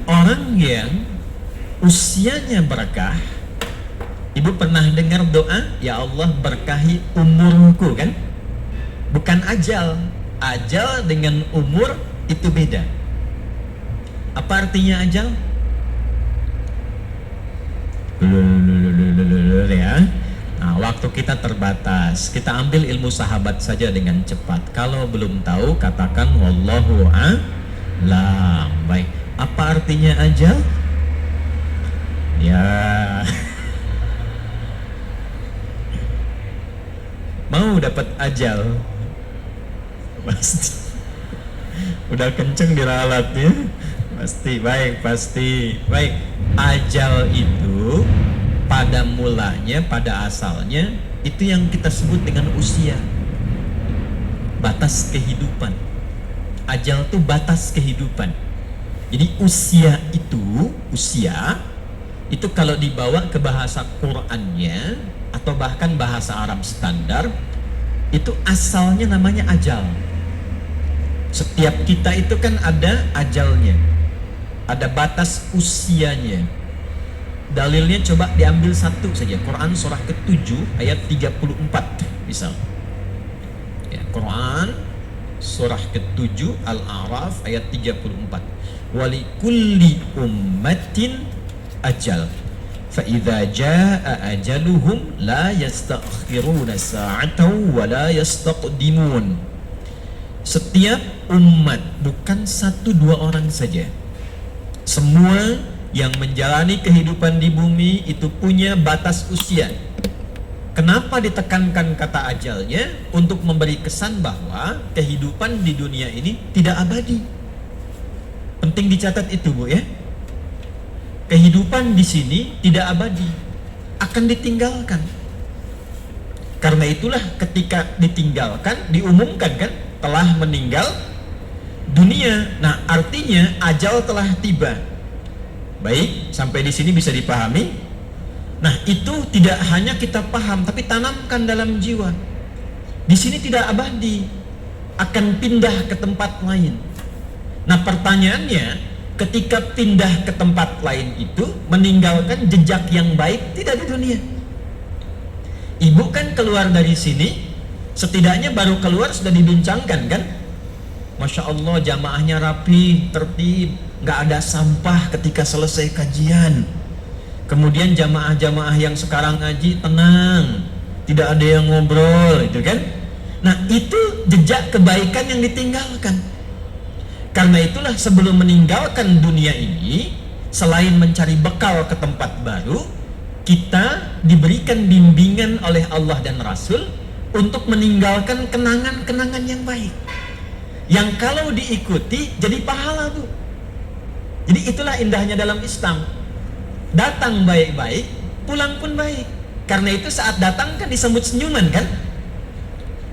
Orang yang usianya berkah, ibu pernah dengar doa, ya Allah berkahi umurku kan? Bukan ajal. Ajal dengan umur itu beda. Apa artinya ajal? Ya. Nah, waktu kita terbatas. Kita ambil ilmu sahabat saja dengan cepat. Kalau belum tahu, katakan wallahu a'lam. Baik. Apa artinya ajal? Ya. Mau dapat ajal? Pasti. Udah kenceng diralatnya. Pasti, baik, pasti. Baik. Ajal itu pada mulanya, pada asalnya itu yang kita sebut dengan usia, batas kehidupan. Ajal itu batas kehidupan. Jadi usia itu kalau dibawa ke bahasa Qur'annya atau bahkan bahasa Arab standar, itu asalnya namanya ajal. Setiap kita itu kan ada ajalnya, ada batas usianya. Dalilnya coba diambil satu saja, Quran surah ke-7 ayat 34 misal. Ya, Quran surah ke-7 Al-A'raf ayat 34. Walikulli ummatin ajal. Fa idza jaa ajaluhum la yastakhiruna sa'atan wa la yastaqdimun. Setiap umat, bukan satu dua orang saja. Semua yang menjalani kehidupan di bumi itu punya batas usia. Kenapa ditekankan kata ajalnya? Untuk memberi kesan bahwa kehidupan di dunia ini tidak abadi. Penting dicatat itu, Bu, ya. Kehidupan di sini tidak abadi, akan ditinggalkan. Karena itulah ketika ditinggalkan, diumumkan kan, telah meninggal dunia. Nah, artinya ajal telah tiba. Baik, sampai di sini bisa dipahami. Nah, itu tidak hanya kita paham, tapi tanamkan dalam jiwa. Di sini tidak abadi, akan pindah ke tempat lain. Nah, pertanyaannya, ketika pindah ke tempat lain itu meninggalkan jejak yang baik tidak di dunia. Ibu kan keluar dari sini, setidaknya baru keluar sudah dibincangkan kan? Masya Allah, jamaahnya rapi, tertib, nggak ada sampah ketika selesai kajian. Kemudian jamaah-jamaah yang sekarang ngaji tenang, tidak ada yang ngobrol, itu kan? Nah, itu jejak kebaikan yang ditinggalkan. Karena itulah sebelum meninggalkan dunia ini, selain mencari bekal ke tempat baru, kita diberikan bimbingan oleh Allah dan Rasul untuk meninggalkan kenangan-kenangan yang baik, yang kalau diikuti jadi pahala, Bu. Jadi itulah indahnya dalam Islam. Datang baik-baik, pulang pun baik. Karena itu saat datang kan disambut senyuman kan?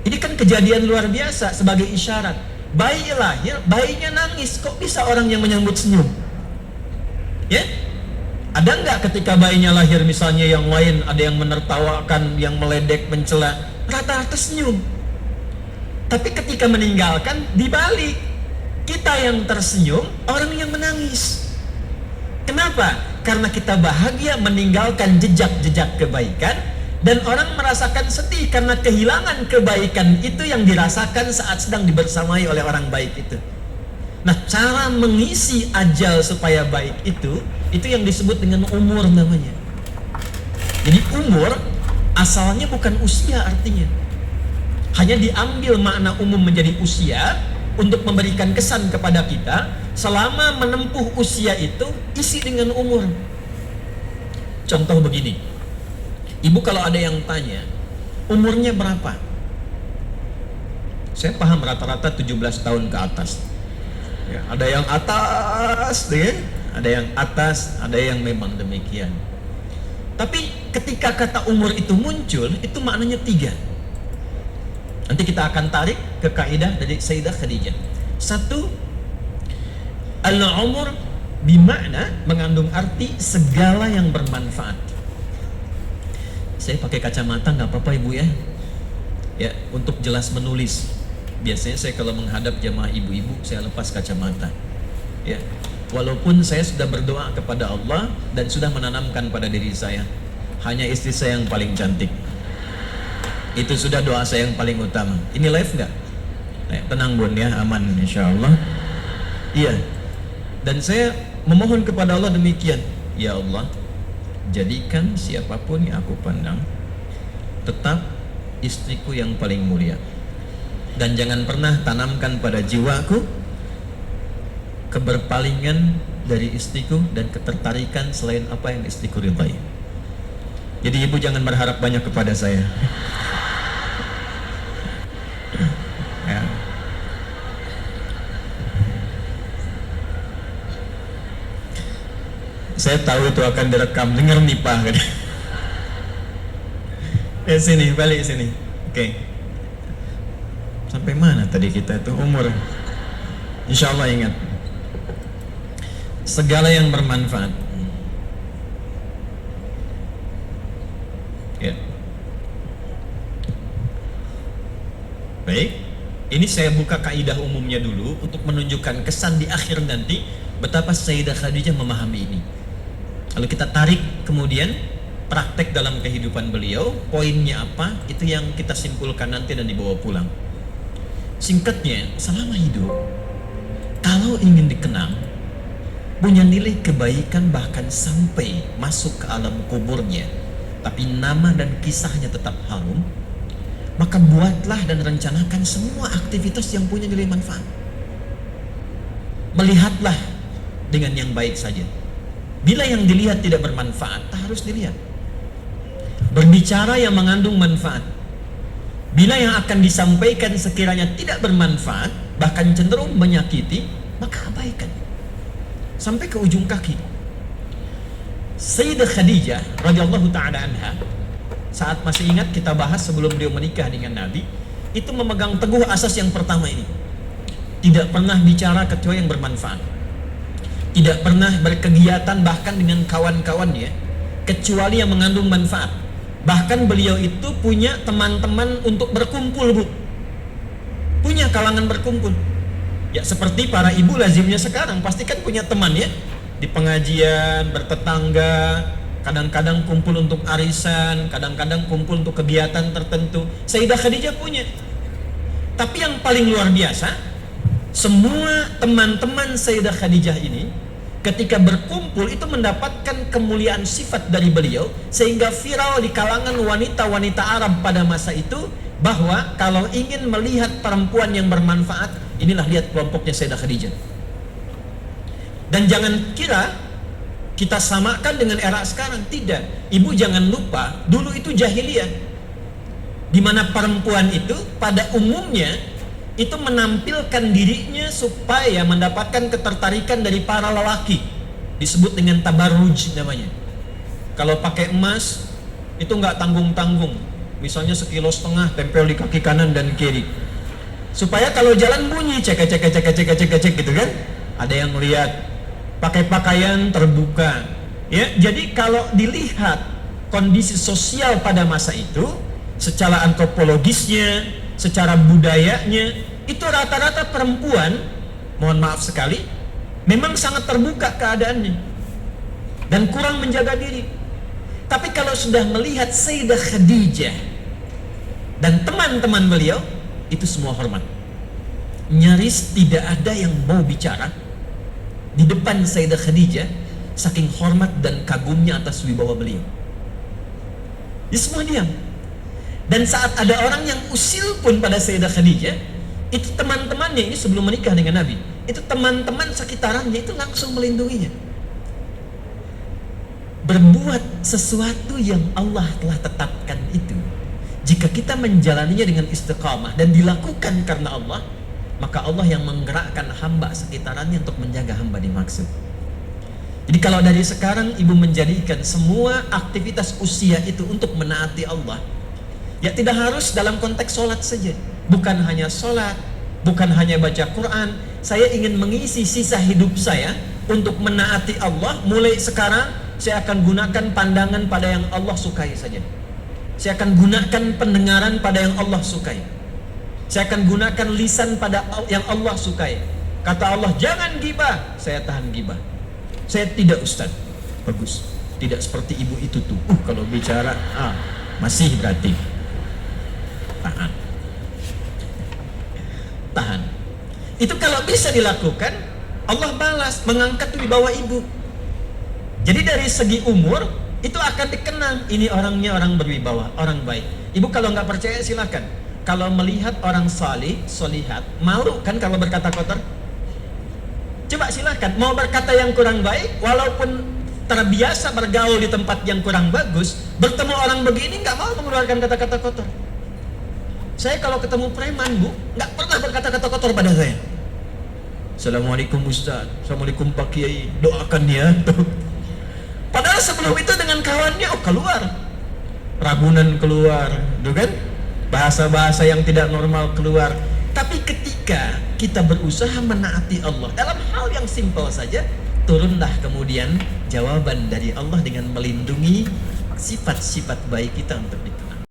Ini kan kejadian luar biasa sebagai isyarat. Bayi lahir, bayinya nangis. Kok bisa orang yang menyambut senyum? Ya? Ada nggak ketika bayinya lahir misalnya yang lain ada yang menertawakan, yang meledek, mencela, rata-rata senyum. Tapi ketika meninggalkan dibalik, kita yang tersenyum, orang yang menangis. Kenapa? Karena kita bahagia meninggalkan jejak-jejak kebaikan, dan orang merasakan sedih karena kehilangan kebaikan itu yang dirasakan saat sedang dibersamai oleh orang baik itu. Nah, cara mengisi ajal supaya baik itu yang disebut dengan umur namanya. Jadi umur asalnya bukan usia artinya. Hanya diambil makna umum menjadi usia untuk memberikan kesan kepada kita, selama menempuh usia itu isi dengan umur. Contoh begini, ibu kalau ada yang tanya umurnya berapa, saya paham rata-rata 17 tahun ke atas ya, ada yang atas deh, ada yang atas, ada yang memang demikian. Tapi ketika kata umur itu muncul, itu maknanya 3. Nanti kita akan tarik ke kaidah dari Sayyidah Khadijah. 1, al-umur bimakna mengandung arti segala yang bermanfaat. Saya pakai kacamata nggak apa-apa ibu ya. Ya, untuk jelas menulis. Biasanya saya kalau menghadap jamaah ibu-ibu saya lepas kacamata. Ya, Walaupun saya sudah berdoa kepada Allah dan sudah menanamkan pada diri saya, hanya istri saya yang paling cantik. Itu sudah doa saya yang paling utama. Ini live nggak? Tenang bun ya, aman insya Allah. Iya. Dan saya memohon kepada Allah demikian. Ya Allah, jadikan siapapun yang aku pandang tetap istriku yang paling mulia. Dan jangan pernah tanamkan pada jiwaku keberpalingan dari istriku dan ketertarikan selain apa yang istriku ridhai. Jadi ibu jangan berharap banyak kepada saya. Ya. Saya tahu itu akan direkam, dengar nih Pak. Sini, balik sini. Oke. Sampai mana tadi kita itu umur? Insya Allah ingat. Segala yang bermanfaat. Ya. Baik. Ini saya buka kaidah umumnya dulu untuk menunjukkan kesan di akhir nanti betapa Sayyidah Khadijah memahami ini. Kalau kita tarik kemudian praktek dalam kehidupan beliau, poinnya apa? Itu yang kita simpulkan nanti dan dibawa pulang. Singkatnya, selama hidup kalau ingin dikenang, punya nilai kebaikan bahkan sampai masuk ke alam kuburnya, tapi nama dan kisahnya tetap harum, maka buatlah dan rencanakan semua aktivitas yang punya nilai manfaat. Melihatlah dengan yang baik saja. Bila yang dilihat tidak bermanfaat, tak harus dilihat. Berbicara yang mengandung manfaat. Bila yang akan disampaikan sekiranya tidak bermanfaat, bahkan cenderung menyakiti, maka abaikan. Sampai ke ujung kaki. Sayyidah Khadijah radhiyallahu ta'ala anha, saat masih ingat kita bahas sebelum beliau menikah dengan Nabi, itu memegang teguh asas yang pertama ini. Tidak pernah bicara kecuali yang bermanfaat. Tidak pernah berkegiatan bahkan dengan kawan-kawannya kecuali yang mengandung manfaat. Bahkan beliau itu punya teman-teman untuk berkumpul, Bu. Punya kalangan berkumpul. Ya seperti para ibu lazimnya sekarang, pasti kan punya teman ya. Di pengajian, bertetangga, kadang-kadang kumpul untuk arisan, kadang-kadang kumpul untuk kegiatan tertentu. Sayyidah Khadijah punya. Tapi yang paling luar biasa, semua teman-teman Sayyidah Khadijah ini ketika berkumpul itu mendapatkan kemuliaan sifat dari beliau, sehingga viral di kalangan wanita-wanita Arab pada masa itu bahwa kalau ingin melihat perempuan yang bermanfaat, inilah lihat kelompoknya Sayyidah Khadijah. Dan jangan kira kita samakan dengan era sekarang, tidak. Ibu jangan lupa, dulu itu jahiliyah, di mana perempuan itu pada umumnya itu menampilkan dirinya supaya mendapatkan ketertarikan dari para lelaki. Disebut dengan tabarruj namanya. Kalau pakai emas itu nggak tanggung-tanggung, misalnya 1,5 kilo tempel di kaki kanan dan kiri, supaya kalau jalan bunyi cek gitu kan, ada yang lihat. Pakai pakaian terbuka ya. Jadi kalau dilihat kondisi sosial pada masa itu, secara antropologisnya, secara budayanya, itu rata-rata perempuan, mohon maaf sekali, memang sangat terbuka keadaannya dan kurang menjaga diri. Tapi kalau sudah melihat Sayyidah Khadijah dan teman-teman beliau, itu semua hormat. Nyaris tidak ada yang mau bicara di depan Sayyidah Khadijah, saking hormat dan kagumnya atas wibawa beliau. Ya semua diam. Dan saat ada orang yang usil pun pada Sayyidah Khadijah, itu teman-temannya ini sebelum menikah dengan Nabi, itu teman-teman sekitarannya itu langsung melindunginya. Berbuat sesuatu yang Allah telah tetapkan itu, jika kita menjalaninya dengan istiqamah dan dilakukan karena Allah, maka Allah yang menggerakkan hamba sekitarannya untuk menjaga hamba dimaksud. Jadi kalau dari sekarang ibu menjadikan semua aktivitas usia itu untuk menaati Allah, ya tidak harus dalam konteks sholat saja. Bukan hanya sholat, bukan hanya baca Quran. Saya ingin mengisi sisa hidup saya untuk menaati Allah. Mulai sekarang saya akan gunakan pandangan pada yang Allah sukai saja. Saya akan gunakan pendengaran pada yang Allah sukai. Saya akan gunakan lisan pada yang Allah sukai. Kata Allah, jangan gibah. Saya tahan gibah. Saya tidak, Ustaz. Bagus. Tidak seperti ibu itu tuh. Kalau bicara, masih berarti. Tahan. Tahan. Itu kalau bisa dilakukan, Allah balas, mengangkat di bawah ibu. Jadi dari segi umur, itu akan dikenang. Ini orangnya orang berwibawa, orang baik. Ibu kalau nggak percaya silakan. Kalau melihat orang salih, solihat, malu kan kalau berkata kotor? Coba silakan, mau berkata yang kurang baik, walaupun terbiasa bergaul di tempat yang kurang bagus, bertemu orang begini nggak mau mengeluarkan kata-kata kotor. Saya kalau ketemu preman, Bu, nggak pernah berkata-kata kotor pada saya. Assalamualaikum Ustaz, Assalamualaikum Pak Kiai, doakan ya. Padahal sebelum itu dengan kawannya, keluar Ragunan keluar, tuh kan? Bahasa-bahasa yang tidak normal keluar. Tapi ketika kita berusaha menaati Allah dalam hal yang simpel saja, turunlah kemudian jawaban dari Allah dengan melindungi sifat-sifat baik kita untuk dikenakan.